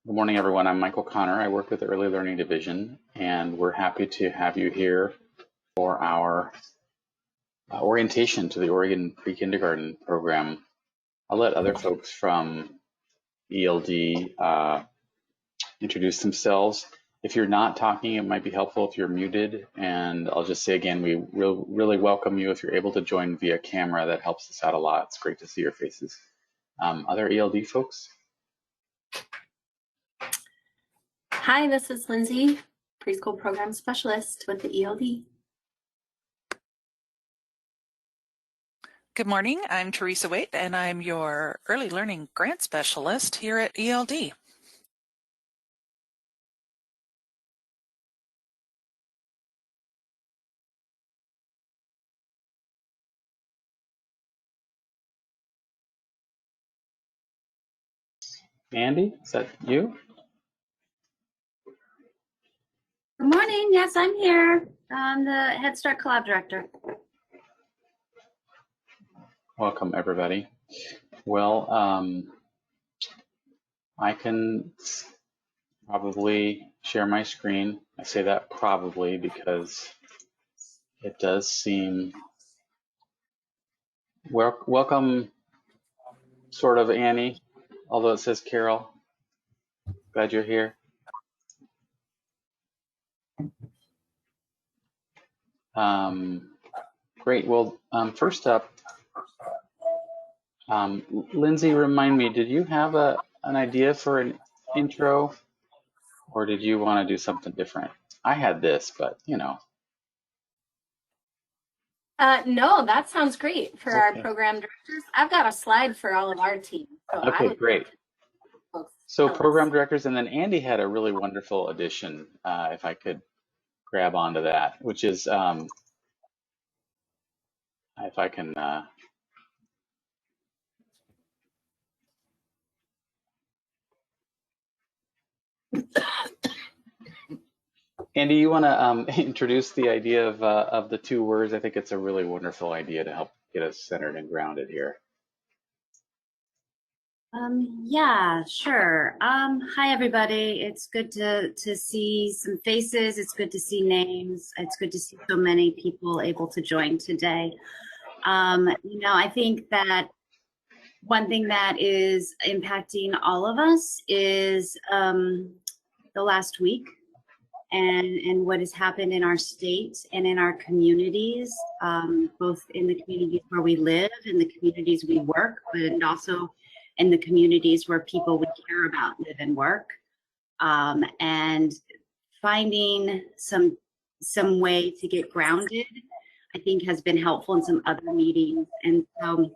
Good morning, everyone. I'm Michael Connor. I work with the Early Learning Division, and we're happy to have you here for our orientation to the Oregon Pre-Kindergarten program. I'll let other folks from ELD introduce themselves. If you're not talking, it might be helpful if you're muted. And I'll just say again, we really welcome you if you're able to join via camera. That helps us out a lot. It's great to see your faces. Other ELD folks? Hi, this is Lindsay, Preschool Program Specialist with the ELD. Good morning, I'm Teresa Waite, and I'm your Early Learning Grant Specialist here at ELD. Andy, is that you? Good morning. Yes, I'm here. I'm the Head Start Collab Director. Welcome, everybody. Well, I can probably share my screen. I say that probably because it does seem welcome, sort of, Annie, although it says Carol. Glad you're here. Great. Well, first up, Lindsay, remind me, did you have an idea for an intro, or did you want to do something different? I had this, but you know. No, that sounds great for our program directors. I've got a slide for all of our team. So okay, great. So program directors, and then Andy had a really wonderful addition, if I could grab onto that, which is, if I can, Andy, you want to introduce the idea of the two words? I think it's a really wonderful idea to help get us centered and grounded here. Yeah, sure. Hi, everybody. It's good to see some faces. It's good to see names. It's good to see so many people able to join today. You know, I think that one thing that is impacting all of us is the last week and what has happened in our state and in our communities, both in the communities where we live, in the communities we work, but also in the communities where people we care about live and work, and finding some way to get grounded, I think, has been helpful in some other meetings. And so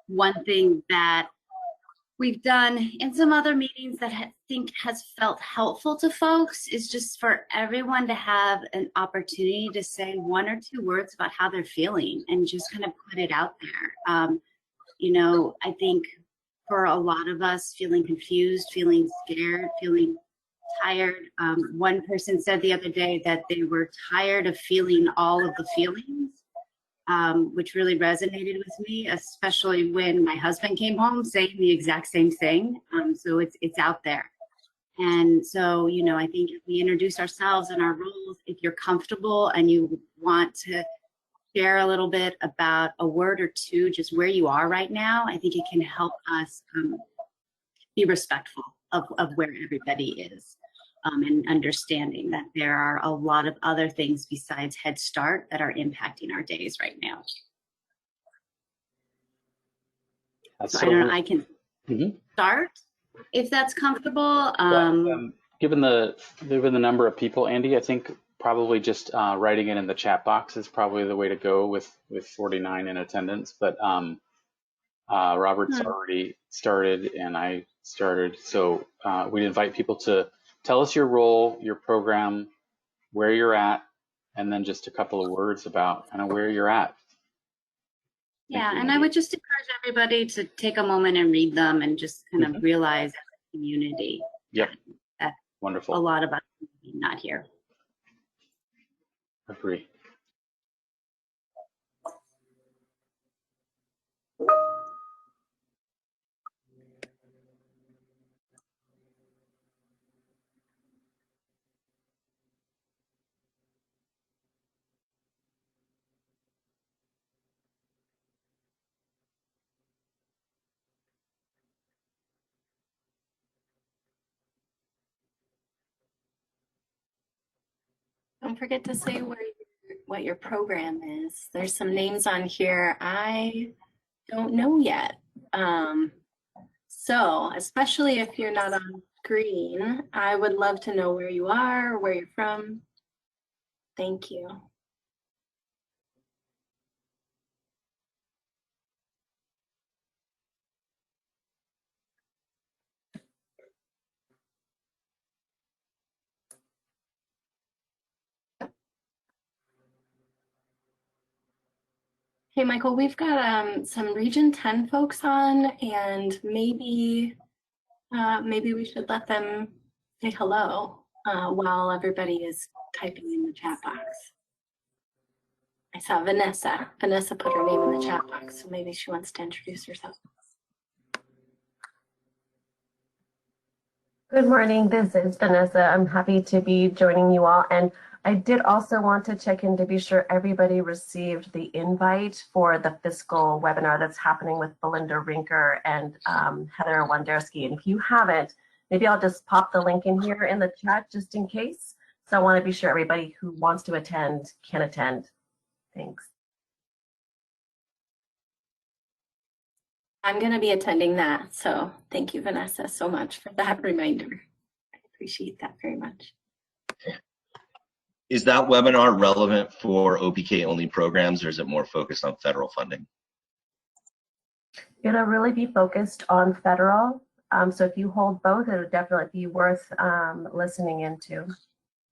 one thing that we've done in some other meetings that I think has felt helpful to folks is just for everyone to have an opportunity to say one or two words about how they're feeling and just kind of put it out there. You know, I think for a lot of us, feeling confused, feeling scared, feeling tired. One person said the other day that they were tired of feeling all of the feelings, which really resonated with me, especially when my husband came home saying the exact same thing. So it's out there. And so, you know, I think if we introduce ourselves and our roles, if you're comfortable and you want to share a little bit about a word or two, just where you are right now, I think it can help us be respectful of where everybody is, and understanding that there are a lot of other things besides Head Start that are impacting our days right now. So I don't know, I can start if that's comfortable. Given the number of people, Andy, I think probably just writing it in the chat box is probably the way to go with 49 in attendance. But Robert's already started and I started, so we'd invite people to tell us your role, your program, where you're at, and then just a couple of words about kind of where you're at. Yeah, and I would just encourage everybody to take a moment and read them and just kind of realize as a community. Yep. That wonderful. A lot of us are not here. Agree. don't forget to say what your program is. There's some names on here I don't know yet. So especially if you're not on screen, I would love to know where you are, where you're from. Thank you. Hey, Michael, we've got some Region 10 folks on, and maybe we should let them say hello while everybody is typing in the chat box. I saw Vanessa. Vanessa put her name in the chat box, so maybe she wants to introduce herself. Good morning, this is Vanessa. I'm happy to be joining you all. And I did also want to check in to be sure everybody received the invite for the fiscal webinar that's happening with Belinda Rinker and Heather Wanderski. And if you haven't, maybe I'll just pop the link in here in the chat just in case. So I want to be sure everybody who wants to attend can attend. Thanks. I'm going to be attending that, so thank you, Vanessa, so much for that reminder. I appreciate that very much. Is that webinar relevant for OPK only programs, or is it more focused on federal funding? It'll really be focused on federal. So if you hold both, it would definitely be worth listening into.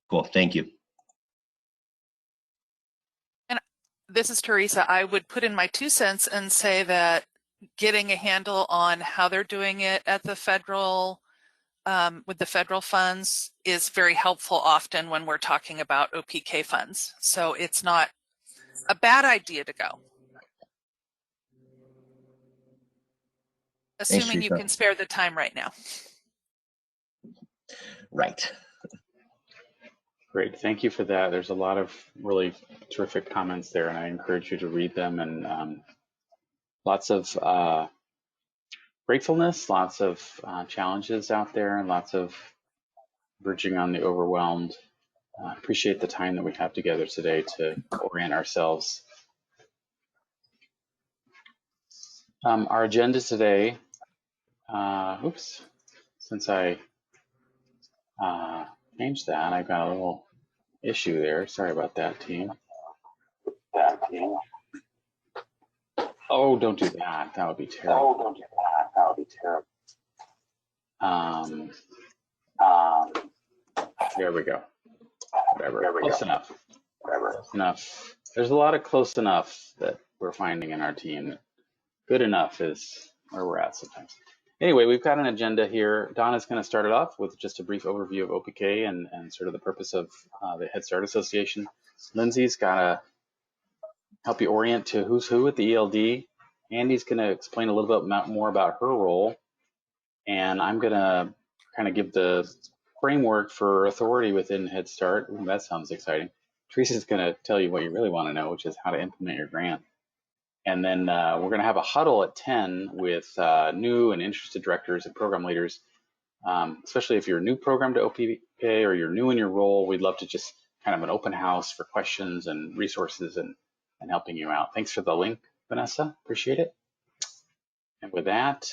Cool, thank you. And this is Teresa. I would put in my 2 cents and say that getting a handle on how they're doing it at the federal, with the federal funds is very helpful often when we're talking about OPK funds. So it's not a bad idea to go. Assuming you can spare the time right now. Right. Great, thank you for that. There's a lot of really terrific comments there, and I encourage you to read them. And lots of gratefulness, lots of challenges out there, and lots of verging on the overwhelmed. Appreciate the time that we have together today to orient ourselves. Our agenda today, oops, since I changed that, I've got a little issue there. Sorry about that, team. Oh, don't do that. That would be terrible. Oh, don't do that. That would be terrible. There we go. Whatever. Close enough. Close enough. There's a lot of close enough that we're finding in our team. Good enough is where we're at sometimes. Anyway, we've got an agenda here. Donna's going to start it off with just a brief overview of OPK and sort of the purpose of the Head Start Association. Lindsay's got to help you orient to who's who at the ELD. Andy's going to explain a little bit more about her role. And I'm going to kind of give the framework for authority within Head Start. Ooh, that sounds exciting. Teresa's going to tell you what you really want to know, which is how to implement your grant. And then we're going to have a huddle at 10 with new and interested directors and program leaders, especially if you're a new program to OPK or you're new in your role. We'd love to just kind of an open house for questions and resources and helping you out. Thanks for the link, Vanessa. Appreciate it. And with that,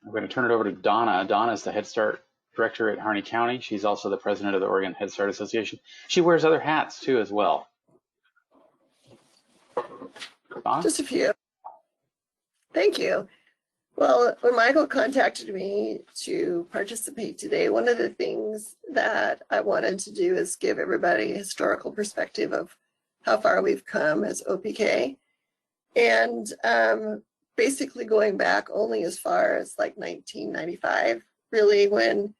I'm going to turn it over to Donna. Donna is the Head Start Director at Harney County. She's also the president of the Oregon Head Start Association. She wears other hats too as well. Donna? Just a few. Thank you. Well, when Michael contacted me to participate today, one of the things that I wanted to do is give everybody a historical perspective of how far we've come as OPK. And basically going back only as far as like 1995, really, when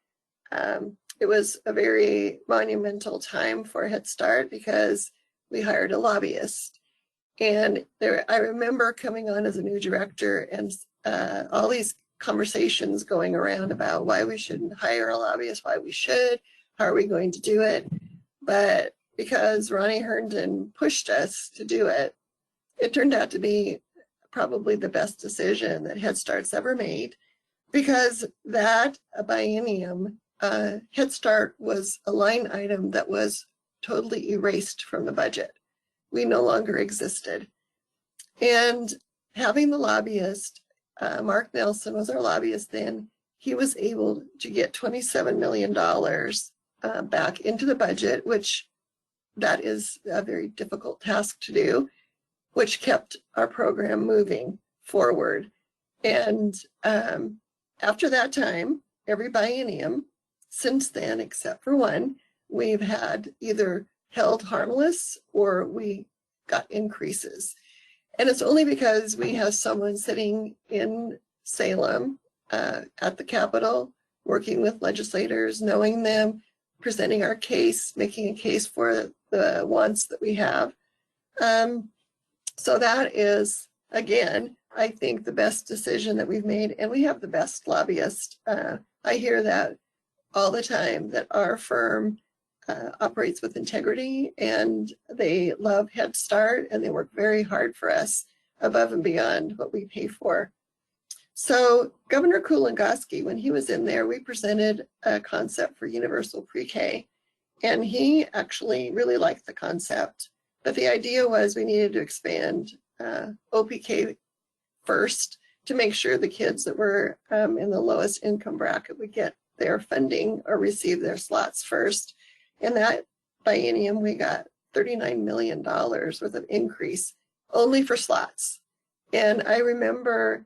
it was a very monumental time for Head Start because we hired a lobbyist. And I remember coming on as a new director and all these conversations going around about why we shouldn't hire a lobbyist, why we should, how are we going to do it. But because Ronnie Herndon pushed us to do it, it turned out to be probably the best decision that Head Start's ever made, because that biennium, Head Start was a line item that was totally erased from the budget. We no longer existed. And having the lobbyist, Mark Nelson was our lobbyist then, he was able to get $27 million back into the budget, which that is a very difficult task to do, which kept our program moving forward. And after that time, every biennium since then, except for one, we've had either held harmless or we got increases. And it's only because we have someone sitting in Salem at the Capitol, working with legislators, knowing them, presenting our case, making a case for the wants that we have. So that is, again, I think the best decision that we've made, and we have the best lobbyist. I hear that all the time, that our firm operates with integrity and they love Head Start and they work very hard for us above and beyond what we pay for. So Governor Kulongoski, when he was in there, we presented a concept for universal pre-K, and he actually really liked the concept. But the idea was we needed to expand OPK first to make sure the kids that were in the lowest income bracket would get their funding or receive their slots first. In that biennium, we got $39 million worth of increase only for slots. And I remember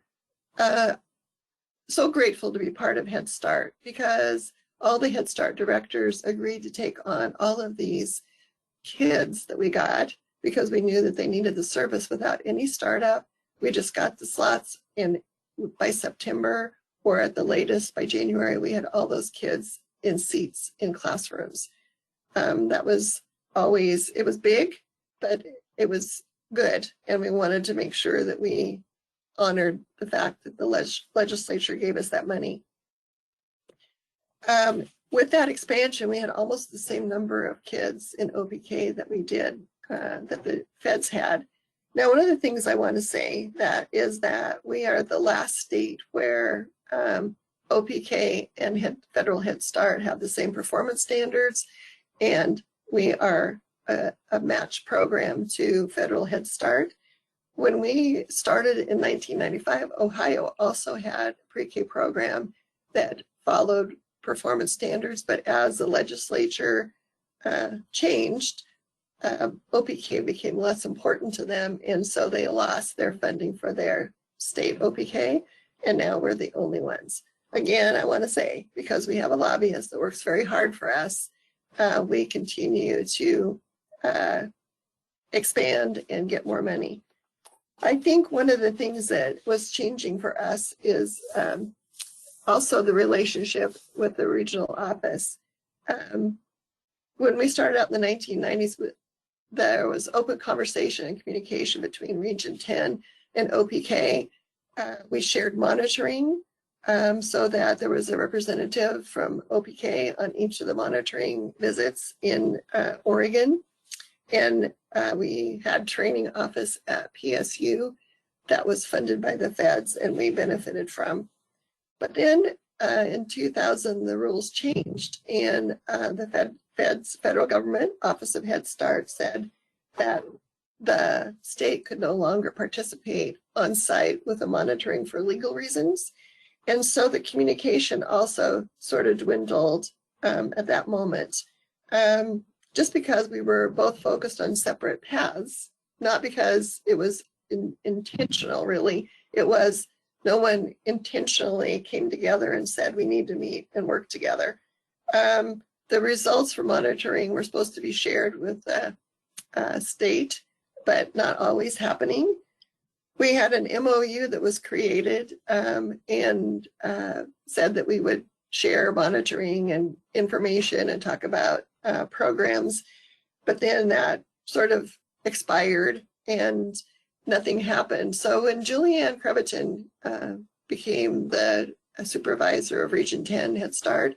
so grateful to be part of Head Start, because all the Head Start directors agreed to take on all of these kids that we got because we knew that they needed the service without any startup. We just got the slots in by September, or at the latest by January, we had all those kids in seats in classrooms. That was always, it was big, but it was good. And we wanted to make sure that we honored the fact that the legislature gave us that money. With that expansion, we had almost the same number of kids in OPK that we did, that the feds had. Now, one of the things I want to say that is that we are the last state where OPK and federal Head Start have the same performance standards, and we are a match program to federal Head Start. When we started in 1995, Ohio also had a pre-K program that followed performance standards, but as the legislature changed, OPK became less important to them, and so they lost their funding for their state OPK, and now we're the only ones. Again, I want to say, because we have a lobbyist that works very hard for us, we continue to expand and get more money. I think one of the things that was changing for us is also the relationship with the regional office. When we started out in the 1990s, there was open conversation and communication between Region 10 and OPK. We shared monitoring so that there was a representative from OPK on each of the monitoring visits in Oregon. And we had training office at PSU that was funded by the feds and we benefited from. But then in 2000, the rules changed, and the federal government Office of Head Start said that the state could no longer participate on site with the monitoring for legal reasons. And so the communication also sort of dwindled at that moment. Just because we were both focused on separate paths, not because it was intentional, really. It was no one intentionally came together and said, we need to meet and work together. The results for monitoring were supposed to be shared with the state, but not always happening. We had an MOU that was created and said that we would share monitoring and information and talk about programs, but then that sort of expired and nothing happened. So when Julianne Creviton became the supervisor of Region 10 Head Start,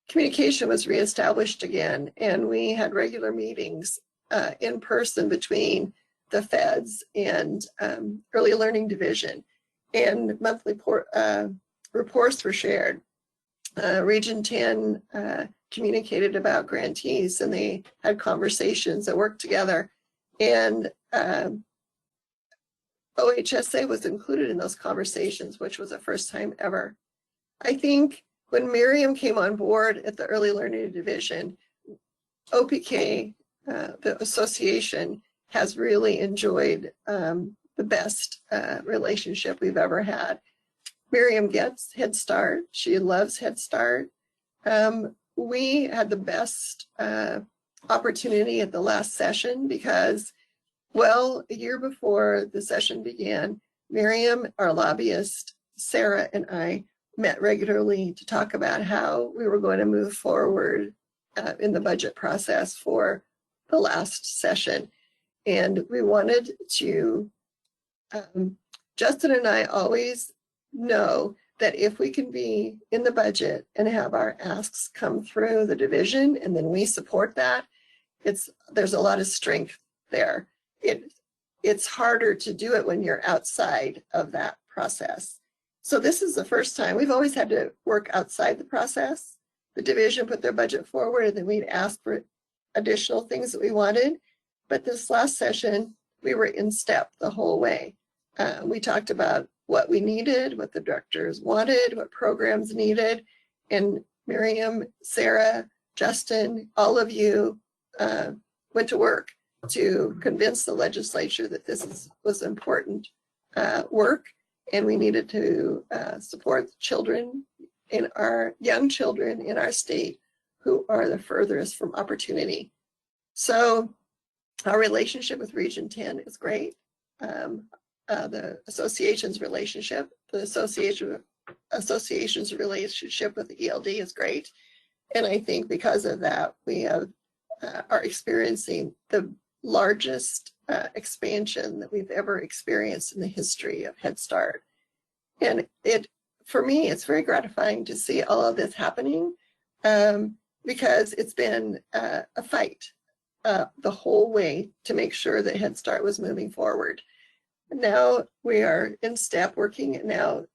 communication was reestablished again, and we had regular meetings in person between the feds and Early Learning Division, and monthly reports were shared. Region 10 communicated about grantees, and they had conversations that worked together. And OHSA was included in those conversations, which was the first time ever. I think when Miriam came on board at the Early Learning Division, OPK, the association, has really enjoyed the best relationship we've ever had. Miriam gets Head Start. She loves Head Start. We had the best opportunity at the last session because, well, a year before the session began, Miriam, our lobbyist, Sarah, and I met regularly to talk about how we were going to move forward in the budget process for the last session. And we wanted to, Justin and I always know that if we can be in the budget and have our asks come through the division and then we support that, there's a lot of strength there. It's harder to do it when you're outside of that process. So this is the first time. We've always had to work outside the process. The division put their budget forward and then we'd ask for additional things that we wanted. But this last session, we were in step the whole way. We talked about what we needed, what the directors wanted, what programs needed. And Miriam, Sarah, Justin, all of you went to work to convince the legislature that this was important work, and we needed to support children in our young children in our state who are the furthest from opportunity. So our relationship with Region 10 is great. The association's relationship, the association's relationship with the ELD is great. And I think because of that, we are experiencing the largest expansion that we've ever experienced in the history of Head Start. And for me, it's very gratifying to see all of this happening because it's been a fight the whole way to make sure that Head Start was moving forward. Now we are in step working, and now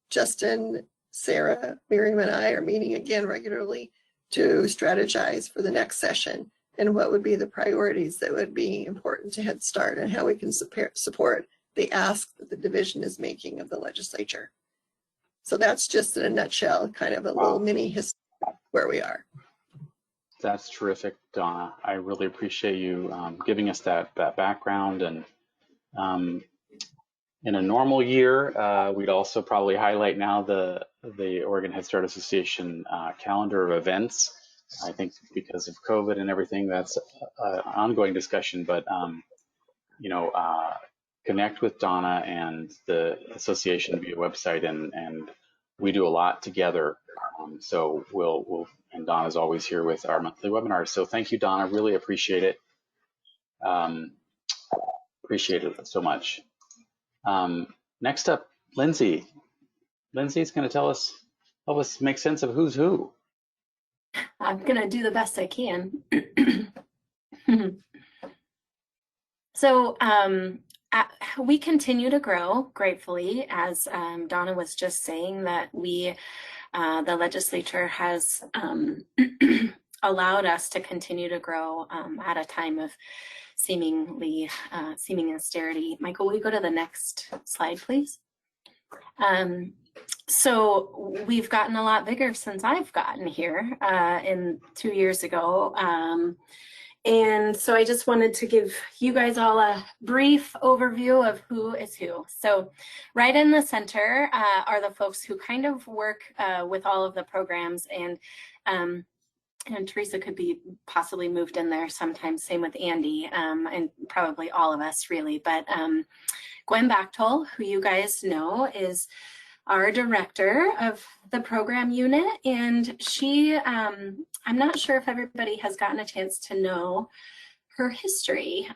Justin, Sarah, Miriam, and I are meeting again regularly to strategize for the next session and what would be the priorities that would be important to Head Start and how we can support the ask that the division is making of the legislature. So that's just in a nutshell, kind of a little mini history where we are. That's terrific, Donna. I really appreciate you giving us that background. And in a normal year, we'd also probably highlight now the Oregon Head Start Association calendar of events. I think because of COVID and everything, that's an ongoing discussion, but connect with Donna and the association via website, and we do a lot together. So and Donna's always here with our monthly webinars. So thank you, Donna. Really appreciate it. Appreciate it so much. Next up, Lindsay. Lindsay's going to help us make sense of who's who. I'm going to do the best I can. So we continue to grow gratefully, as Donna was just saying, that the legislature has allowed us to continue to grow at a time of seeming austerity. Michael, will you go to the next slide, please? So we've gotten a lot bigger since I've gotten here in 2 years ago. And so I just wanted to give you guys all a brief overview of who is who. So right in the center are the folks who kind of work with all of the programs, and Teresa could be possibly moved in there sometimes, same with Andy, and probably all of us really. But Gwen Bachtel, who you guys know, is our director of the program unit, and she, I'm not sure if everybody has gotten a chance to know her history.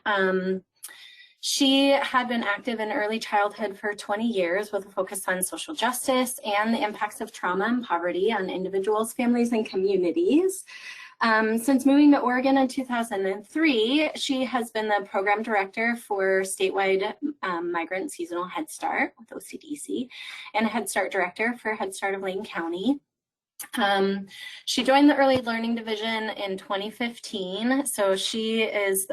She had been active in early childhood for 20 years with a focus on social justice and the impacts of trauma and poverty on individuals, families, and communities. Since moving to Oregon in 2003, she has been the program director for statewide migrant seasonal Head Start with OCDC, and Head Start director for Head Start of Lane County. She joined the Early Learning Division in 2015, so she is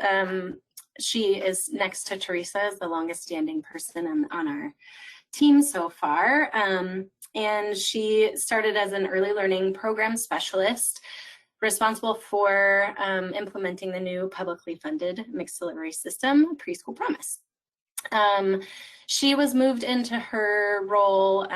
next to Teresa as the longest standing person on our team so far. And she started as an early learning program specialist responsible for implementing the new publicly funded mixed delivery system, Preschool Promise. She was moved into her role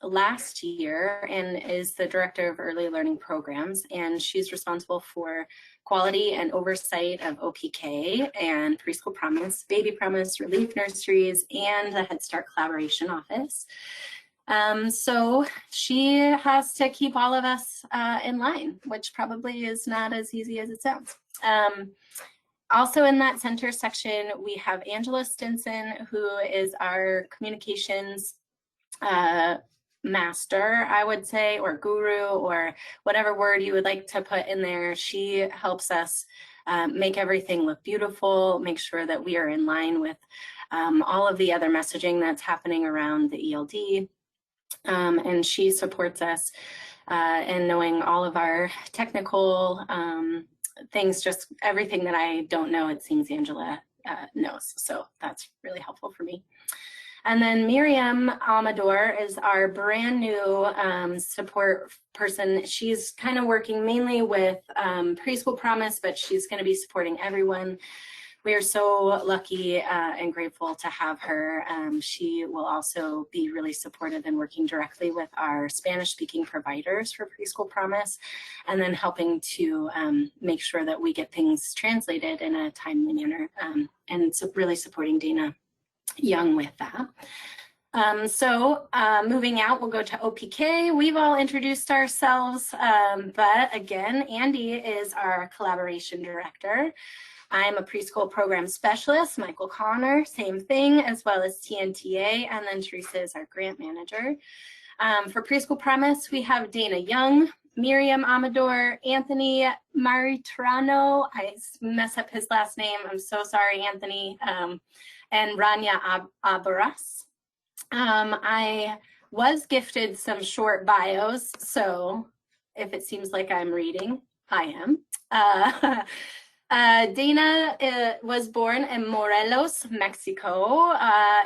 last year and is the Director of Early Learning Programs, and she's responsible for quality and oversight of OPK and Preschool Promise, Baby Promise, Relief Nurseries, and the Head Start Collaboration Office. So she has to keep all of us in line, which probably is not as easy as it sounds. Also in that center section, we have Angela Stinson, who is our communications master, I would say, or guru, or whatever word you would like to put in there. She helps us make everything look beautiful, make sure that we are in line with all of the other messaging that's happening around the ELD. And she supports us in knowing all of our technical things, just everything that I don't know, it seems Angela knows. So that's really helpful for me. And then Miriam Amador is our brand new support person. She's kind of working mainly with Preschool Promise, but she's going to be supporting everyone. We are so lucky and grateful to have her. She will also be really supportive in working directly with our Spanish-speaking providers for Preschool Promise, and then helping to make sure that we get things translated in a timely manner, and so really supporting Dana Young with that. Moving out, we'll go to OPK. We've all introduced ourselves, but again, Andy is our collaboration director. I'm a preschool program specialist, Michael Connor, same thing, as well as TNTA, and then Teresa is our grant manager. For Preschool Promise, we have Dana Young, Miriam Amador, Anthony Maritrano, I mess up his last name, I'm so sorry, Anthony, and Rania Abaras. I was gifted some short bios, so if it seems like I'm reading, I am. Dana was born in Morelos, Mexico,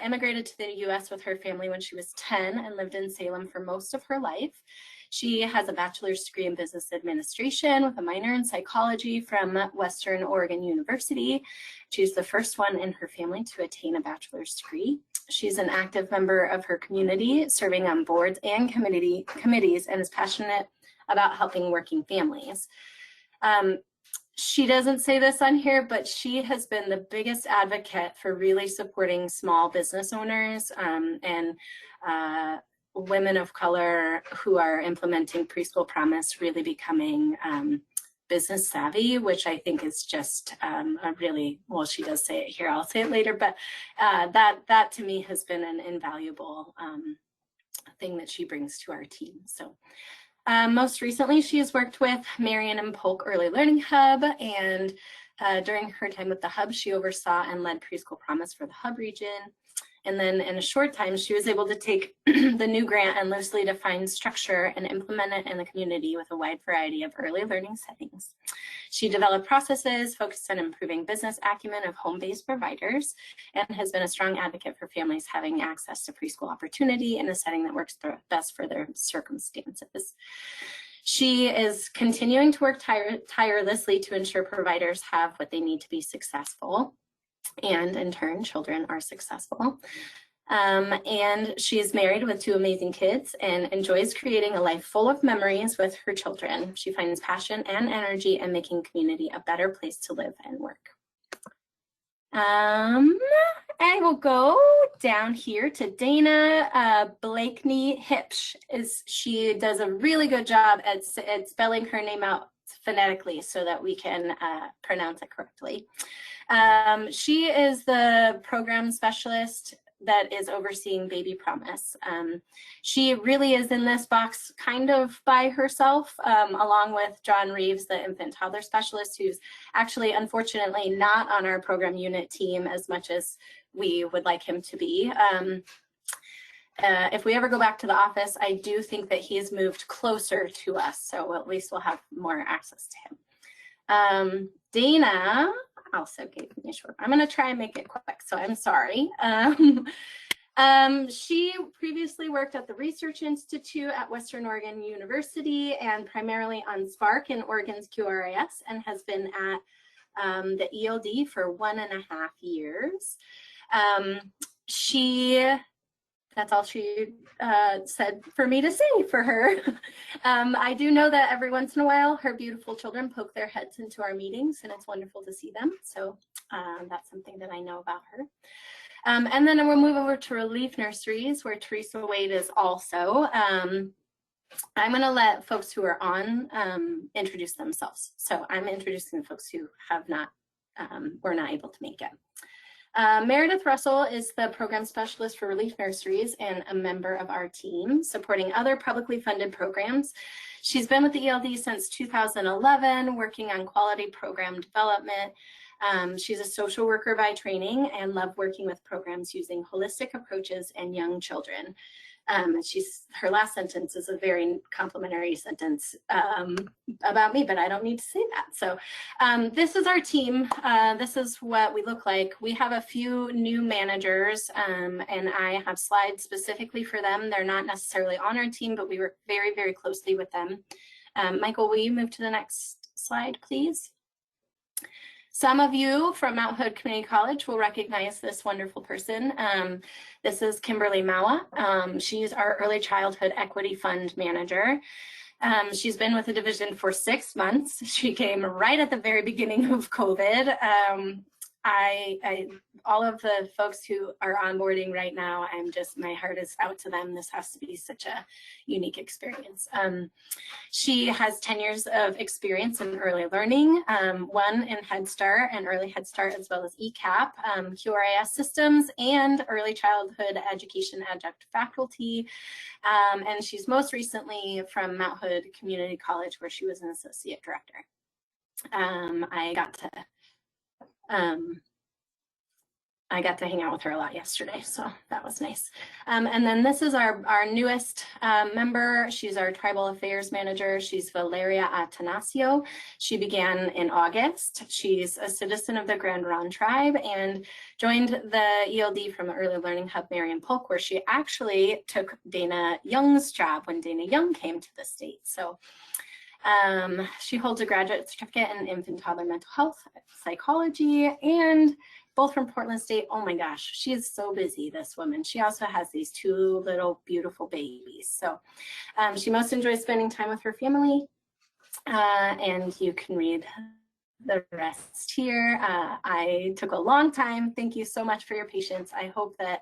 immigrated to the US with her family when she was 10 and lived in Salem for most of her life. She has a bachelor's degree in business administration with a minor in psychology from Western Oregon University. She's the first one in her family to attain a bachelor's degree. She's an active member of her community, serving on boards and committees, and is passionate about helping working families. She doesn't say this on here, but she has been the biggest advocate for really supporting small business owners and women of color who are implementing Preschool Promise, really becoming business savvy, which I think is just a really, well, she does say it here, I'll say it later, but that to me has been an invaluable thing that she brings to our team. So. Most recently, she has worked with Marion and Polk Early Learning Hub, and during her time with the Hub, she oversaw and led Preschool Promise for the Hub region. And then in a short time, she was able to take the new grant and loosely define structure and implement it in the community with a wide variety of early learning settings. She developed processes focused on improving business acumen of home-based providers and has been a strong advocate for families having access to preschool opportunity in a setting that works best for their circumstances. She is continuing to work tirelessly to ensure providers have what they need to be successful, and in turn, children are successful. And she is married with 2 amazing kids and enjoys creating a life full of memories with her children. She finds passion and energy in making community a better place to live and work. I will go down here to Dana Blakeney Hipsch. She does a really good job at spelling her name out phonetically so that we can pronounce it correctly. She is the program specialist that is overseeing Baby Promise. She really is in this box kind of by herself, along with John Reeves, the infant toddler specialist, who's actually unfortunately not on our program unit team as much as we would like him to be. if we ever go back to the office, I do think that he's moved closer to us, so at least we'll have more access to him. Dana also gave me a short. I'm going to try and make it quick, so I'm sorry. She previously worked at the Research Institute at Western Oregon University and primarily on Spark in Oregon's QRIS, and has been at the ELD for 1.5 years. That's all she said for me to say for her. I do know that every once in a while her beautiful children poke their heads into our meetings, and it's wonderful to see them. So that's something that I know about her. And then we'll move over to Relief Nurseries, where Teresa Wade is also. I'm going to let folks who are on introduce themselves. So I'm introducing the folks who have not, were not able to make it. Meredith Russell is the program specialist for Relief Nurseries and a member of our team, supporting other publicly funded programs. She's been with the ELD since 2011, working on quality program development. She's a social worker by training and loved working with programs using holistic approaches and young children. Her last sentence is a very complimentary sentence about me, but I don't need to say that. So this is our team. This is what we look like. We have a few new managers, and I have slides specifically for them. They're not necessarily on our team, but we work very, very closely with them. Michael, will you move to the next slide, please? Some of you from Mount Hood Community College will recognize this wonderful person. This is Kimberly Mawa. She's our Early Childhood Equity Fund manager. She's been with the division for 6 months. She came right at the very beginning of COVID. All of the folks who are onboarding right now, my heart is out to them. This has to be such a unique experience. She has 10 years of experience in early learning, 1 in Head Start and Early Head Start, as well as ECAP, QRIS systems, and early childhood education adjunct faculty. And she's most recently from Mount Hood Community College, where she was an associate director. I got to hang out with her a lot yesterday, so that was nice. And then this is our newest member. She's our Tribal Affairs Manager. She's Valeria Atanasio. She began in August. She's a citizen of the Grand Ronde Tribe and joined the ELD from the Early Learning Hub Marion Polk, where she actually took Dana Young's job when Dana Young came to the state. So she holds a graduate certificate in infant toddler mental health psychology, and both from Portland State. Oh my gosh, she is so busy, this woman. She also has these 2 little beautiful babies. So she most enjoys spending time with her family, and you can read the rest here. I took a long time. Thank you so much for your patience. I hope that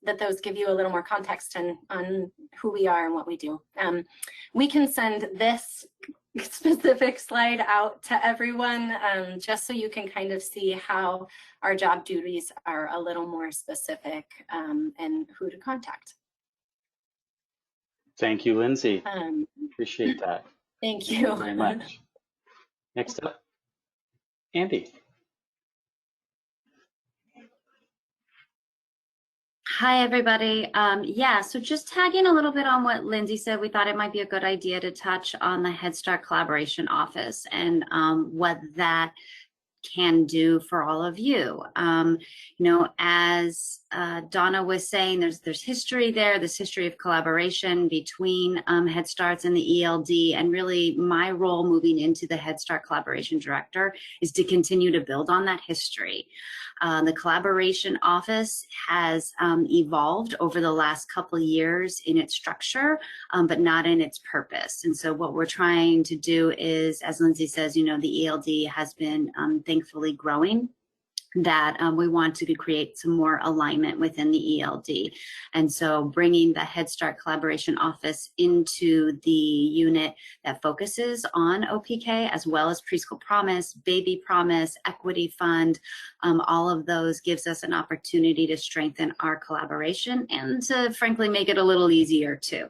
that those give you a little more context on who we are and what we do. We can send this specific slide out to everyone, just so you can kind of see how our job duties are a little more specific, and who to contact. Thank you, Lindsay. Appreciate that. Thank you very much. Next up, Andy. Hi, everybody. Yeah, so just tagging a little bit on what Lindsay said, we thought it might be a good idea to touch on the Head Start Collaboration Office and what that can do for all of you. As Donna was saying, there's history there, this history of collaboration between Head Starts and the ELD, and really my role moving into the Head Start Collaboration Director is to continue to build on that history. The Collaboration Office has evolved over the last couple of years in its structure, but not in its purpose. And so what we're trying to do is, as Lindsay says, the ELD has been thankfully growing, that we want to create some more alignment within the ELD. And so bringing the Head Start Collaboration Office into the unit that focuses on OPK, as well as Preschool Promise, Baby Promise, Equity Fund, all of those gives us an opportunity to strengthen our collaboration and to frankly make it a little easier too,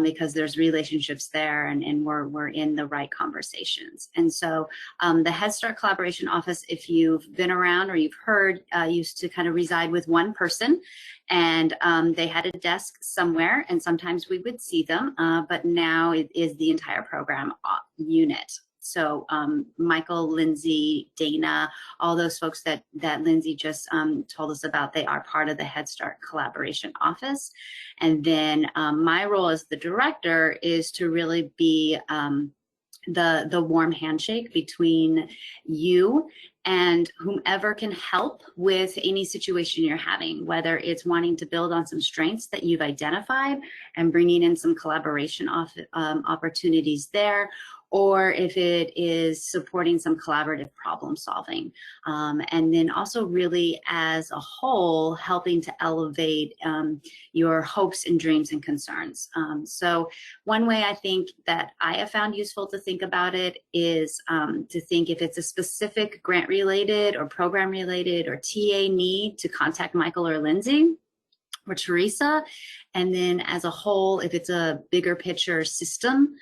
because there's relationships there and we're in the right conversations. And so the Head Start Collaboration Office, if you've been around or you've heard used to kind of reside with one person, and they had a desk somewhere, and sometimes we would see them, but now it is the entire program unit. So Michael, Lindsay, Dana, all those folks that Lindsay just told us about, they are part of the Head Start Collaboration Office. And then my role as the director is to really be the warm handshake between you and whomever can help with any situation you're having, whether it's wanting to build on some strengths that you've identified and bringing in some collaboration opportunities there, or if it is supporting some collaborative problem solving. And then also really as a whole, helping to elevate your hopes and dreams and concerns. So one way I think that I have found useful to think about it is to think if it's a specific grant related or program related or TA need, to contact Michael or Lindsay or Teresa. And then as a whole, if it's a bigger picture system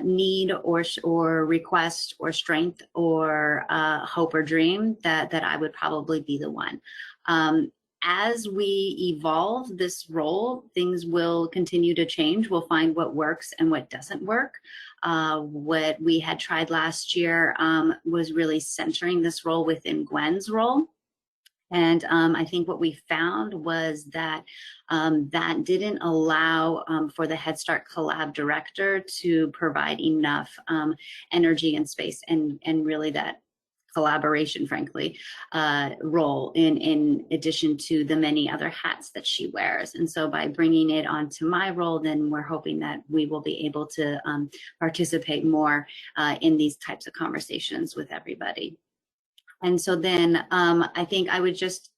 need or request or strength or hope or dream, that I would probably be the one. As we evolve this role, things will continue to change. We'll find what works and what doesn't work. What we had tried last year was really centering this role within Gwen's role. And I think what we found was that that didn't allow for the Head Start Collab director to provide enough energy and space and really that collaboration, frankly, role in addition to the many other hats that she wears. And so by bringing it onto my role, then we're hoping that we will be able to participate more in these types of conversations with everybody. And so then I think I would just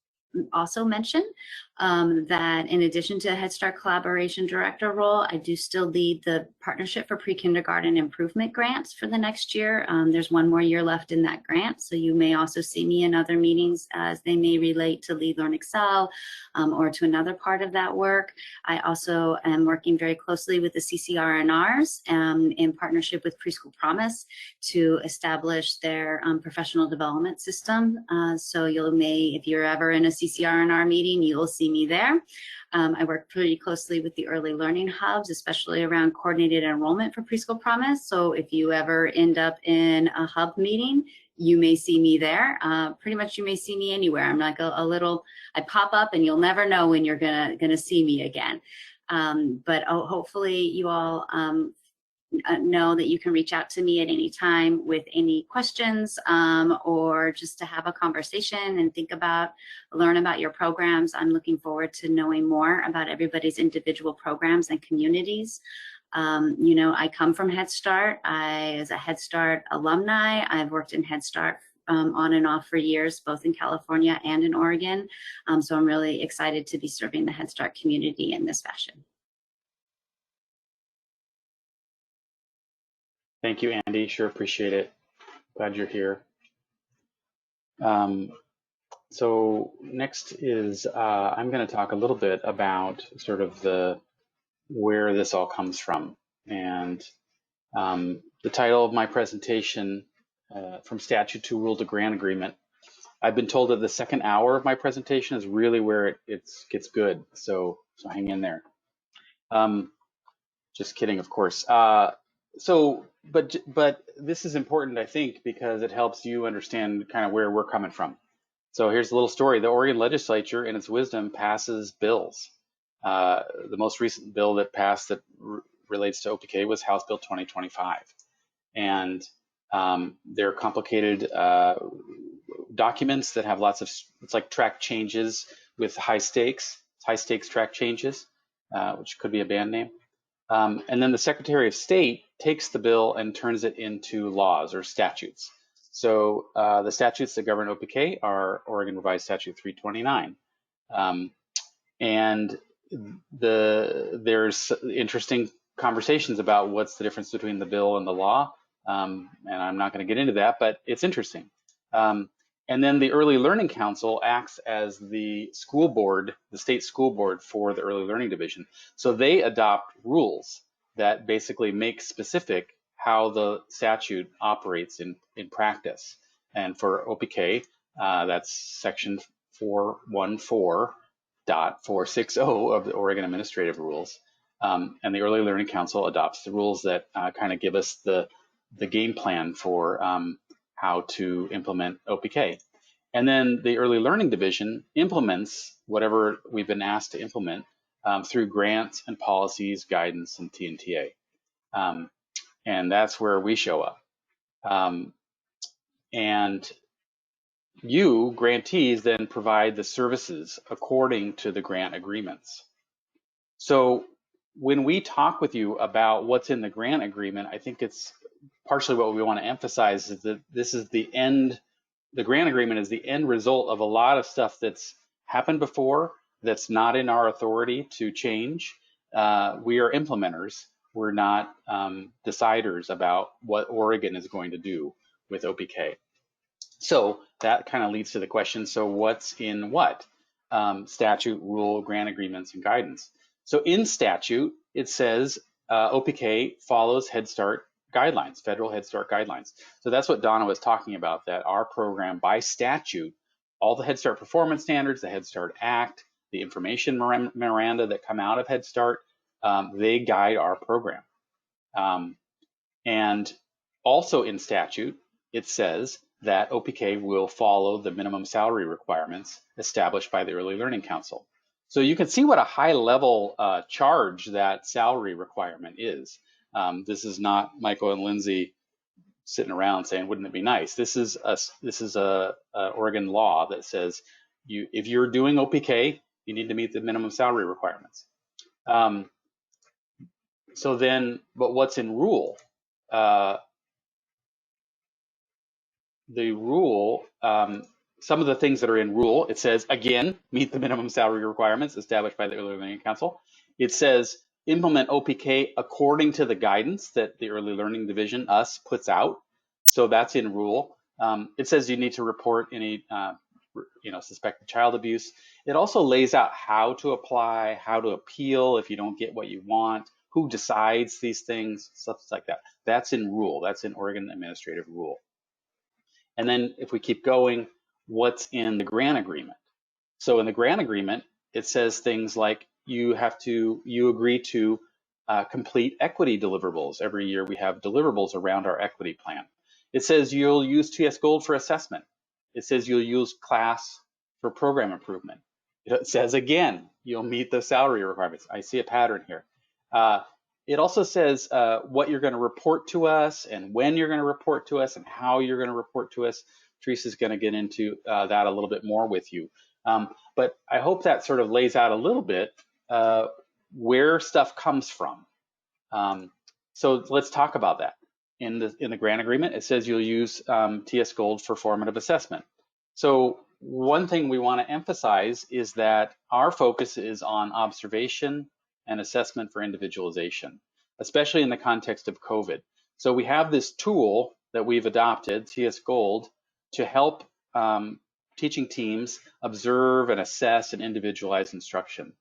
also mention that in addition to Head Start Collaboration Director role, I do still lead the Partnership for Pre-Kindergarten Improvement Grants for the next year. There's one more year left in that grant, so you may also see me in other meetings as they may relate to Lead, Learn, Excel or to another part of that work. I also am working very closely with the CCRNRs in partnership with Preschool Promise to establish their professional development system. So if you're ever in a CCRNR meeting, you will see me there. I work pretty closely with the early learning hubs, especially around coordinated enrollment for Preschool Promise. So if you ever end up in a hub meeting, you may see me there. Pretty much you may see me anywhere. I'm like I pop up and you'll never know when you're gonna see me again. But hopefully you all know that you can reach out to me at any time with any questions or just to have a conversation and learn about your programs. I'm looking forward to knowing more about everybody's individual programs and communities. I come from Head Start. As a Head Start alumni, I've worked in Head Start on and off for years, both in California and in Oregon. So I'm really excited to be serving the Head Start community in this fashion. Thank you, Andy. Sure appreciate it. Glad you're here. So next is I'm going to talk a little bit about sort of where this all comes from. And the title of my presentation, From Statute to Rule to Grant Agreement. I've been told that the second hour of my presentation is really where it gets good. So hang in there. Just kidding, of course. But this is important, I think, because it helps you understand kind of where we're coming from. So here's a little story. The Oregon legislature, in its wisdom, passes bills. The most recent bill that passed that relates to OPK was House Bill 2025. And they're complicated documents that have lots of, it's like track changes with high stakes track changes, which could be a band name. And then the Secretary of State takes the bill and turns it into laws or statutes. So the statutes that govern OPK are Oregon Revised Statute 329. And there's interesting conversations about what's the difference between the bill and the law. And I'm not going to get into that, but it's interesting. And then the Early Learning Council acts as the school board, the state school board for the Early Learning Division. So they adopt rules that basically make specific how the statute operates in practice. And for OPK, That's section 414.460 of the Oregon Administrative Rules. And the Early Learning Council adopts the rules that kind of give us the game plan for how to implement OPK. And then the Early Learning Division implements whatever we've been asked to implement through grants and policies, guidance, and TNTA. And that's where we show up. And you, grantees, then provide the services according to the grant agreements. So when we talk with you about what's in the grant agreement, I think it's partially what we want to emphasize is that this is the end, the grant agreement is the end result of a lot of stuff that's happened before that's not in our authority to change. We are implementers. We're not deciders about what Oregon is going to do with OPK. So that kind of leads to the question, so what's in what? Statute, rule, grant agreements, and guidance. So in statute, it says OPK follows Head Start guidelines, federal Head Start guidelines. So that's what Donna was talking about, that our program by statute, all the Head Start performance standards, the Head Start Act, the information memoranda that come out of Head Start, they guide our program. And also in statute, it says that OPK will follow the minimum salary requirements established by the Early Learning Council. So you can see what a high level charge that salary requirement is. This is not Michael and Lindsay sitting around saying, wouldn't it be nice? This is a Oregon law that says if you're doing OPK, you need to meet the minimum salary requirements. So then, but what's in rule? The rule, some of the things that are in rule, it says, again, meet the minimum salary requirements established by the Early Learning Council. It says, implement OPK according to the guidance that the Early Learning Division, us, puts out. So that's in rule. It says you need to report any suspected child abuse. It also lays out how to apply, how to appeal if you don't get what you want, who decides these things, stuff like that. That's in rule. That's in Oregon Administrative Rule. And then if we keep going, what's in the grant agreement? So in the grant agreement, it says things like you agree to complete equity deliverables. Every year we have deliverables around our equity plan. It says you'll use TS Gold for assessment. It says you'll use class for program improvement. It says again, you'll meet the salary requirements. I see a pattern here. It also says what you're going to report to us and when you're going to report to us and how you're going to report to us. Teresa's going to get into that a little bit more with you. But I hope that sort of lays out a little bit where stuff comes from. So let's talk about that. In the grant agreement, it says you'll use TS Gold for formative assessment. So one thing we want to emphasize is that our focus is on observation and assessment for individualization, especially in the context of COVID. So we have this tool that we've adopted, TS Gold, to help teaching teams observe and assess and individualize instruction.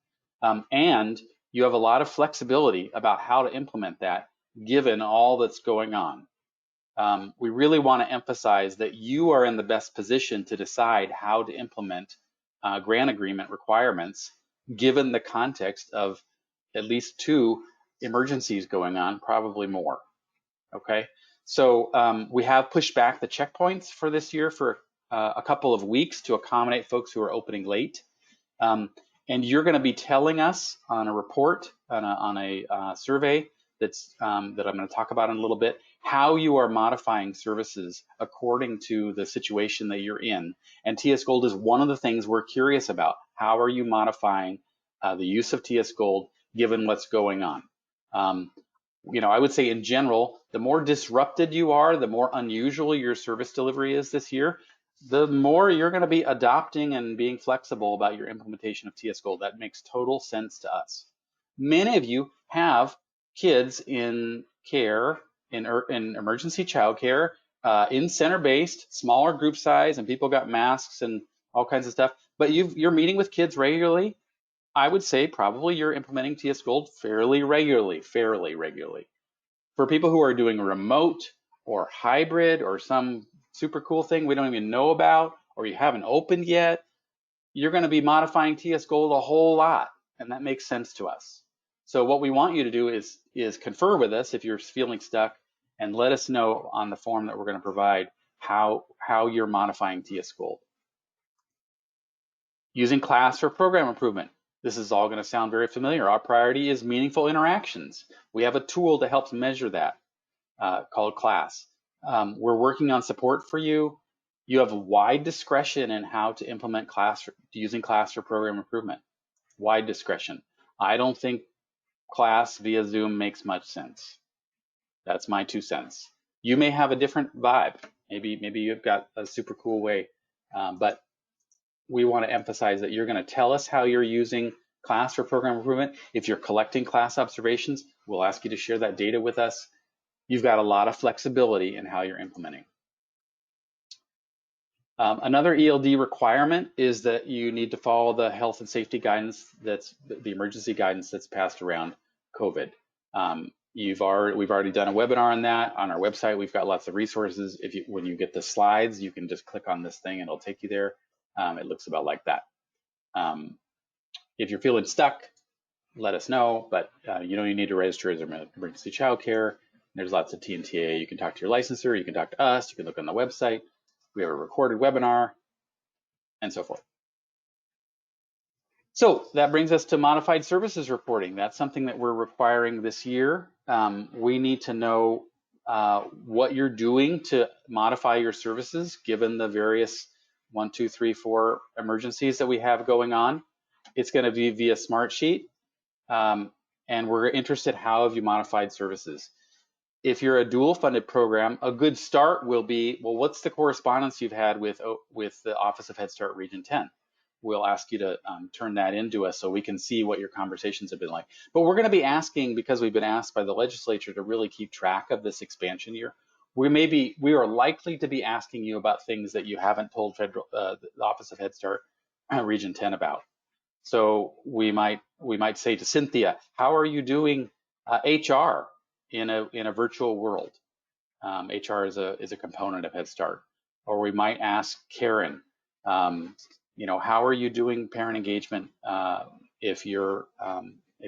And you have a lot of flexibility about how to implement that given all that's going on. We really want to emphasize that you are in the best position to decide how to implement grant agreement requirements given the context of at least 2 emergencies going on, probably more. Okay, so we have pushed back the checkpoints for this year for a couple of weeks to accommodate folks who are opening late. And you're going to be telling us on a report, on a survey that I'm going to talk about in a little bit, how you are modifying services according to the situation that you're in. And TS Gold is one of the things we're curious about. How are you modifying the use of TS Gold given what's going on? I would say in general, the more disrupted you are, the more unusual your service delivery is this year, the more you're going to be adopting and being flexible about your implementation of TS Gold. That makes total sense to us. Many of you have kids in care, in emergency childcare, in center-based, smaller group size, and people got masks and all kinds of stuff, but you're meeting with kids regularly. I would say probably you're implementing TS Gold fairly regularly. For people who are doing remote or hybrid or some super cool thing we don't even know about, or you haven't opened yet, you're going to be modifying TS Gold a whole lot, and that makes sense to us. So what we want you to do is confer with us if you're feeling stuck, and let us know on the form that we're going to provide how you're modifying TS Gold. Using class for program improvement. This is all going to sound very familiar. Our priority is meaningful interactions. We have a tool that helps measure that called class. We're working on support for you. You have wide discretion in how to implement class using class for program improvement. Wide discretion. I don't think class via Zoom makes much sense. That's my 2 cents. You may have a different vibe. Maybe you've got a super cool way, but we want to emphasize that you're going to tell us how you're using class for program improvement. If you're collecting class observations, we'll ask you to share that data with us. You've got a lot of flexibility in how you're implementing. Another ELD requirement is that you need to follow the health and safety guidance, that's the emergency guidance that's passed around COVID. We've already done a webinar on that on our website. We've got lots of resources. When you get the slides, you can just click on this thing and it'll take you there. It looks about like that. If you're feeling stuck, let us know, but you don't need to register as emergency childcare. There's lots of TNTA. You can talk to your licensor, you can talk to us, you can look on the website. We have a recorded webinar and so forth. So that brings us to modified services reporting. That's something that we're requiring this year. We need to know what you're doing to modify your services given the various 1, 2, 3, 4 emergencies that we have going on. It's going to be via Smartsheet, and we're interested how have you modified services. If you're a dual funded program, a good start will be, well, what's the correspondence you've had with the Office of Head Start Region 10? We'll ask you to turn that into us so we can see what your conversations have been like. But we're going to be asking, because we've been asked by the legislature to really keep track of this expansion year, we are likely to be asking you about things that you haven't told the Office of Head Start Region 10 about. So we might say to Cynthia, how are you doing HR in a virtual world? HR is a component of Head Start. Or we might ask Karen, how are you doing parent engagement if you're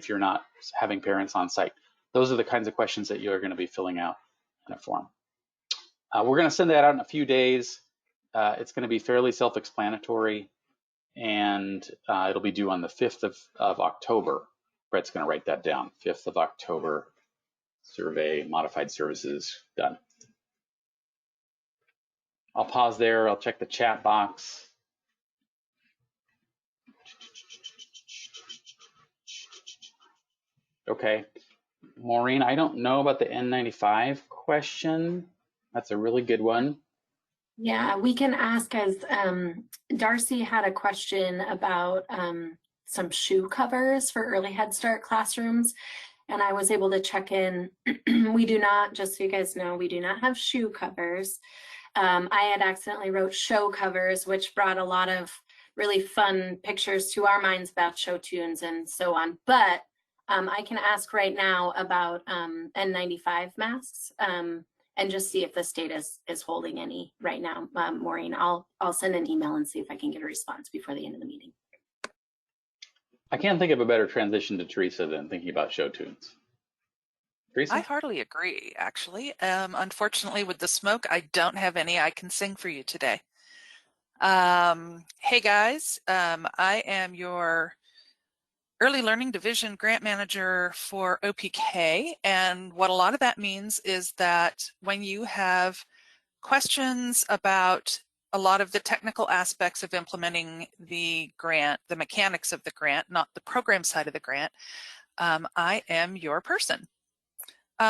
not having parents on site? Those are the kinds of questions that you're going to be filling out in a form. We're going to send that out in a few days. It's going to be fairly self-explanatory, and it'll be due on the 5th of October. Brett's going to write that down. 5th of October, survey, modified services, done. I'll pause there. I'll check the chat box. Okay, Maureen, I don't know about the N95 question. That's a really good one. Yeah, we can ask, as Darcy had a question about some shoe covers for early Head Start classrooms, and I was able to check in. We do not, just so you guys know, we do not have shoe covers. I had accidentally wrote show covers, which brought a lot of really fun pictures to our minds about show tunes and so on. But I can ask right now about N95 masks and just see if the state is holding any right now. Maureen, I'll send an email and see if I can get a response before the end of the meeting. I can't think of a better transition to Teresa than thinking about show tunes. Teresa? I heartily agree, actually. Unfortunately, with the smoke, I don't have any I can sing for you today. Hey guys, I am your Early Learning Division Grant Manager for OPK, and what a lot of that means is that when you have questions about a lot of the technical aspects of implementing the grant, the mechanics of the grant, not the program side of the grant, I am your person.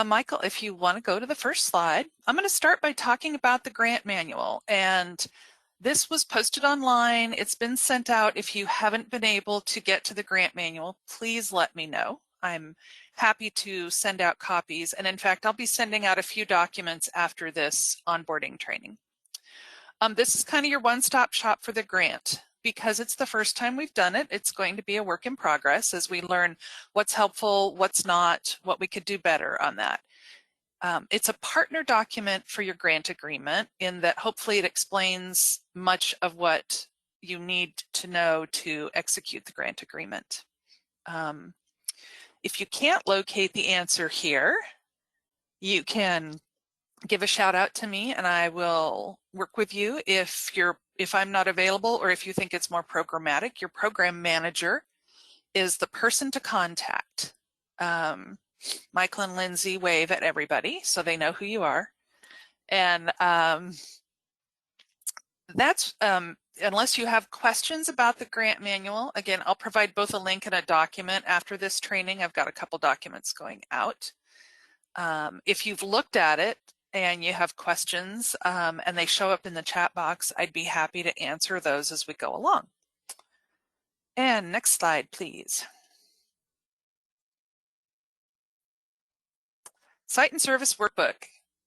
Michael, if you want to go to the first slide, I'm going to start by talking about the grant manual. And this was posted online. It's been sent out. If you haven't been able to get to the grant manual, please let me know. I'm happy to send out copies. And in fact, I'll be sending out a few documents after this onboarding training. This is kind of your one-stop shop for the grant. Because it's the first time we've done it, it's going to be a work in progress as we learn what's helpful, what's not, what we could do better on that. It's a partner document for your grant agreement in that hopefully it explains much of what you need to know to execute the grant agreement. If you can't locate the answer here, you can give a shout out to me and I will work with you if I'm not available, or if you think it's more programmatic. Your program manager is the person to contact. Michael and Lindsay wave at everybody so they know who you are. And that's unless you have questions about the grant manual. Again, I'll provide both a link and a document after this training. I've got a couple documents going out. If you've looked at it and you have questions and they show up in the chat box, I'd be happy to answer those as we go along. And next slide, please. Site and service workbook.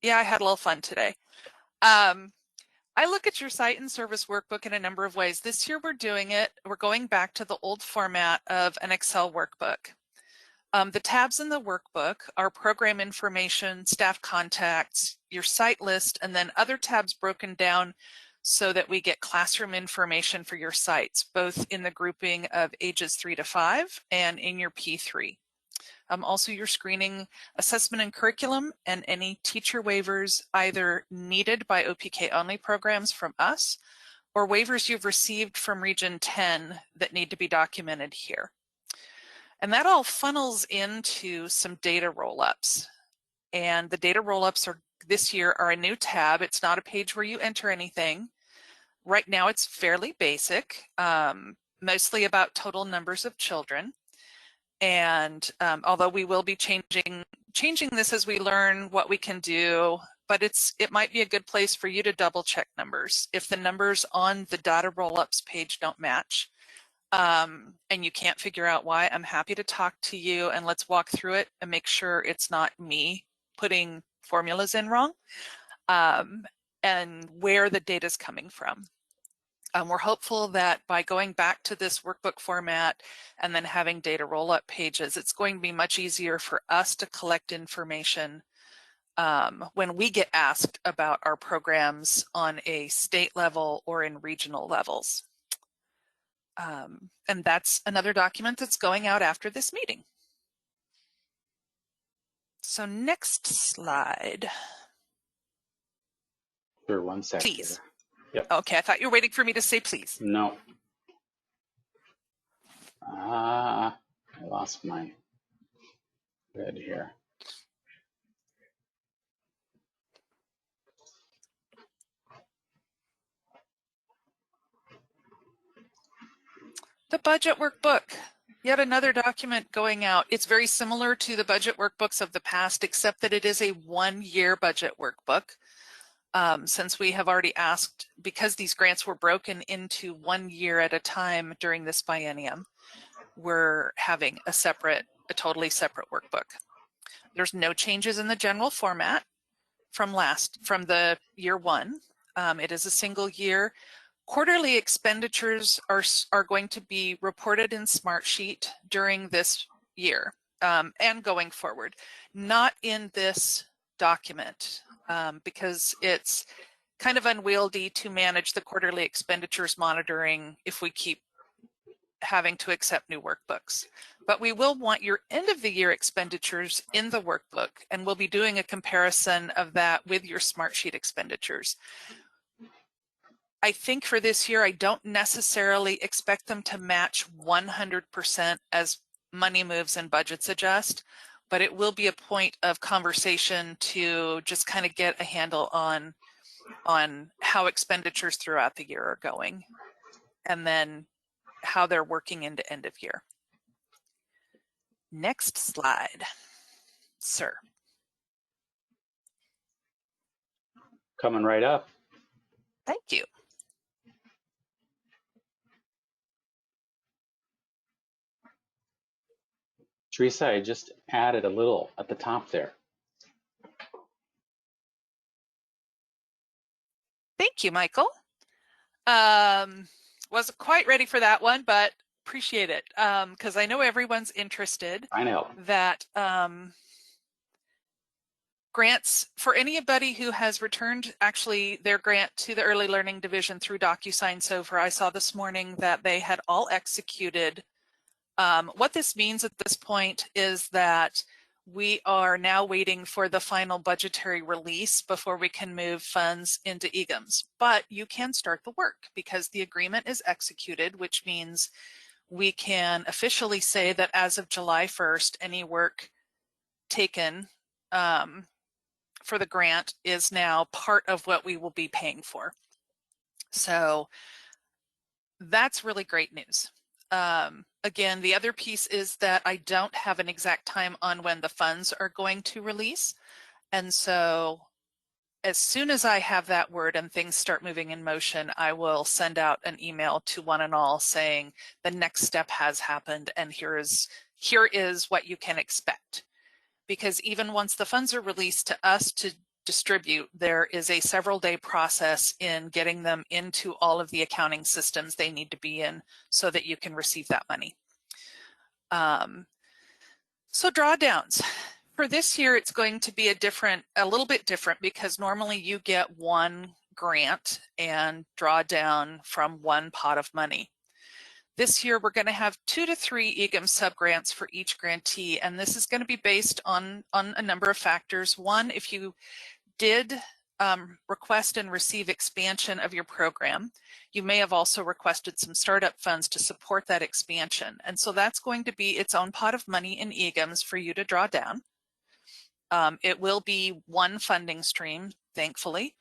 Yeah, I had a little fun today. I look at your site and service workbook in a number of ways. This year we're going back to the old format of an Excel workbook. The tabs in the workbook are program information, staff contacts, your site list, and then other tabs broken down so that we get classroom information for your sites, both in the grouping of ages 3 to 5 and in your P3. Also your screening, assessment and curriculum, and any teacher waivers either needed by OPK only programs from us or waivers you've received from Region 10 that need to be documented here. And that all funnels into some data roll-ups. And the data roll-ups this year are a new tab. It's not a page where you enter anything. Right now it's fairly basic, mostly about total numbers of children. And although we will be changing this as we learn what we can do, but it might be a good place for you to double check numbers. If the numbers on the data roll-ups page don't match and you can't figure out why, I'm happy to talk to you and let's walk through it and make sure it's not me putting formulas in wrong and where the data is coming from. We're hopeful that by going back to this workbook format and then having data roll-up pages, it's going to be much easier for us to collect information when we get asked about our programs on a state level or in regional levels. And that's another document that's going out after this meeting. So next slide. Sure, one second. Please. Yep. Okay, I thought you were waiting for me to say please. No. I lost my thread here. The budget workbook, yet another document going out. It's very similar to the budget workbooks of the past, except that it is a one-year budget workbook. Since we have already asked, because these grants were broken into 1 year at a time during this biennium, we're having a totally separate workbook. There's no changes in the general format from the year one. It is a single year. Quarterly expenditures are going to be reported in Smartsheet during this year and going forward, not in this document because it's kind of unwieldy to manage the quarterly expenditures monitoring if we keep having to accept new workbooks. But we will want your end of the year expenditures in the workbook, and we'll be doing a comparison of that with your Smartsheet expenditures. I think for this year, I don't necessarily expect them to match 100% as money moves and budgets adjust, but it will be a point of conversation to just kind of get a handle on how expenditures throughout the year are going, and then how they're working into end of year. Next slide, sir. Coming right up. Thank you. Teresa, I just added a little at the top there. Thank you, Michael. Wasn't quite ready for that one, but appreciate it because I know everyone's interested. I know. That grants, for anybody who has returned actually their grant to the Early Learning Division through DocuSign so far, I saw this morning that they had all executed. What this means at this point is that we are now waiting for the final budgetary release before we can move funds into EGMs. But you can start the work because the agreement is executed, which means we can officially say that as of July 1st, any work taken for the grant is now part of what we will be paying for. So that's really great news. Again, the other piece is that I don't have an exact time on when the funds are going to release. And so as soon as I have that word and things start moving in motion, I will send out an email to one and all saying the next step has happened and here is what you can expect. Because even once the funds are released to us to distribute, there is a several-day process in getting them into all of the accounting systems they need to be in so that you can receive that money. So drawdowns. For this year, it's going to be a little bit different because normally you get one grant and draw down from one pot of money. This year, we're going to have 2 to 3 EGM subgrants for each grantee, and this is going to be based on a number of factors. One, if you did request and receive expansion of your program, you may have also requested some startup funds to support that expansion. And so that's going to be its own pot of money in EGMs for you to draw down. It will be one funding stream, thankfully.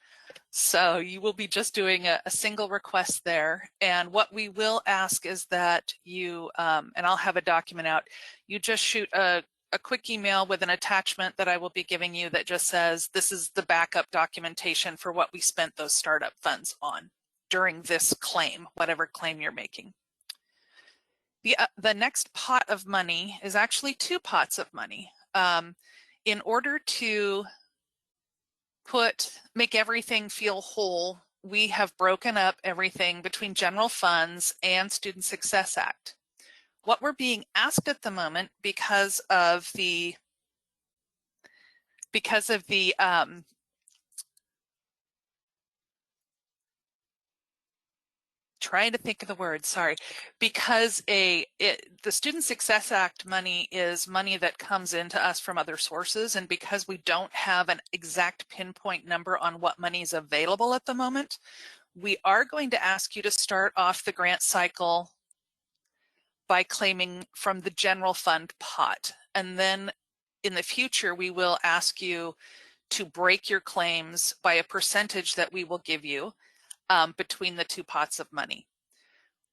So you will be just doing a single request there. And what we will ask is that you, and I'll have a document out, you just shoot a quick email with an attachment that I will be giving you that just says, this is the backup documentation for what we spent those startup funds on during this claim, whatever claim you're making. The next pot of money is actually 2 pots of money. In order to make everything feel whole, we have broken up everything between general funds and Student Success Act. What we're being asked at the moment because of the trying to think of the word, sorry, because the Student Success Act money is money that comes into us from other sources, and because we don't have an exact pinpoint number on what money is available at the moment, we are going to ask you to start off the grant cycle by claiming from the general fund pot. And then in the future, we will ask you to break your claims by a percentage that we will give you between the 2 pots of money.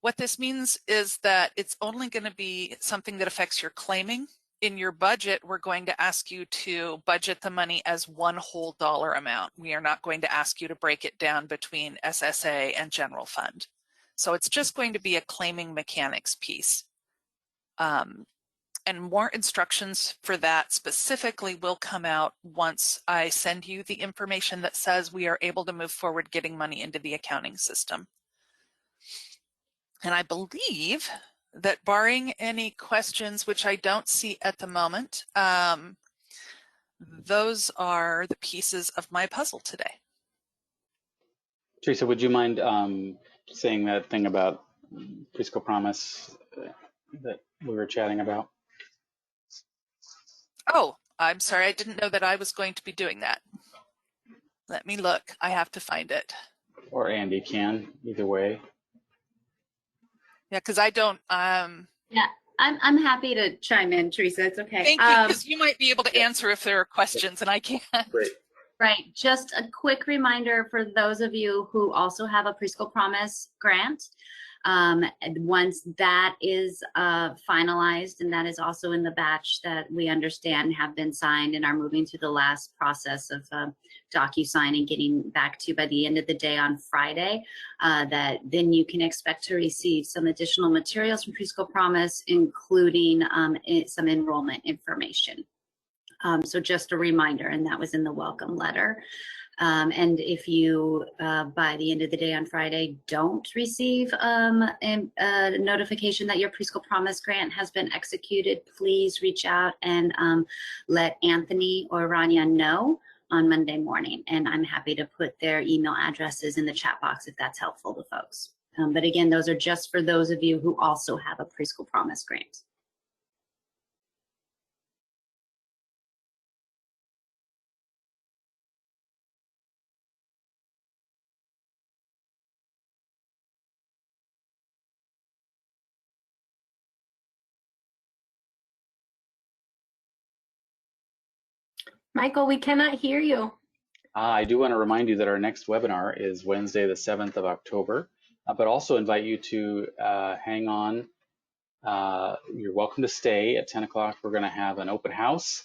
What this means is that it's only going to be something that affects your claiming. In your budget, we're going to ask you to budget the money as one whole dollar amount. We are not going to ask you to break it down between SSA and general fund. So it's just going to be a claiming mechanics piece. And more instructions for that specifically will come out once I send you the information that says we are able to move forward getting money into the accounting system. And I believe that barring any questions, which I don't see at the moment, those are the pieces of my puzzle today. Teresa, would you mind saying that thing about Preschool Promise that we were chatting about? Oh, I'm sorry. I didn't know that I was going to be doing that. Let me look. I have to find it. Or Andy can, either way. Yeah, because I don't. Yeah, I'm happy to chime in, Teresa. It's okay. Thank you, because you might be able to answer if there are questions, and I can't. Great. Right. Just a quick reminder for those of you who also have a Preschool Promise grant. Once that is finalized, and that is also in the batch that we understand have been signed and are moving through the last process of DocuSign and getting back to you by the end of the day on Friday, that then you can expect to receive some additional materials from Preschool Promise, including some enrollment information. So just a reminder, and that was in the welcome letter. And if you, by the end of the day on Friday, don't receive a notification that your Preschool Promise grant has been executed, please reach out and let Anthony or Rania know on Monday morning. And I'm happy to put their email addresses in the chat box if that's helpful to folks. But again, those are just for those of you who also have a preschool promise grant. Michael, we cannot hear you. I do want to remind you that our next webinar is Wednesday, the 7th of October, but also invite you to hang on. You're welcome to stay. At 10 o'clock, we're going to have an open house,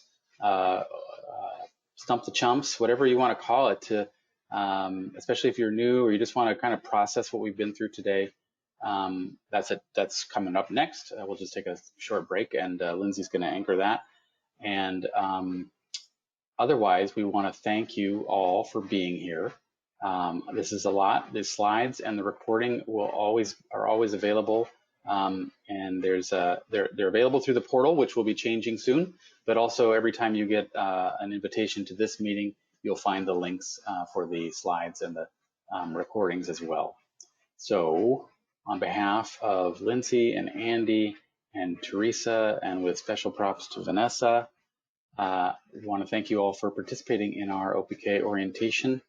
Stump the Chumps, whatever you want to call it, to especially if you're new or you just want to kind of process what we've been through today. That's coming up next. We'll just take a short break, and Lindsay's going to anchor that. And otherwise, we want to thank you all for being here. This is a lot. The slides and the recording are always available, and they're available through the portal, which will be changing soon. But also, every time you get an invitation to this meeting, you'll find the links for the slides and the recordings as well. So, on behalf of Lindsay and Andy and Teresa, and with special props to Vanessa, we want to thank you all for participating in our OPK orientation.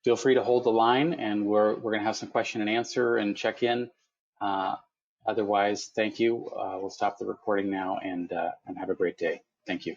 Feel free to hold the line, and we're going to have some question and answer and check in. Otherwise, thank you. We'll stop the recording now, and have a great day. Thank you.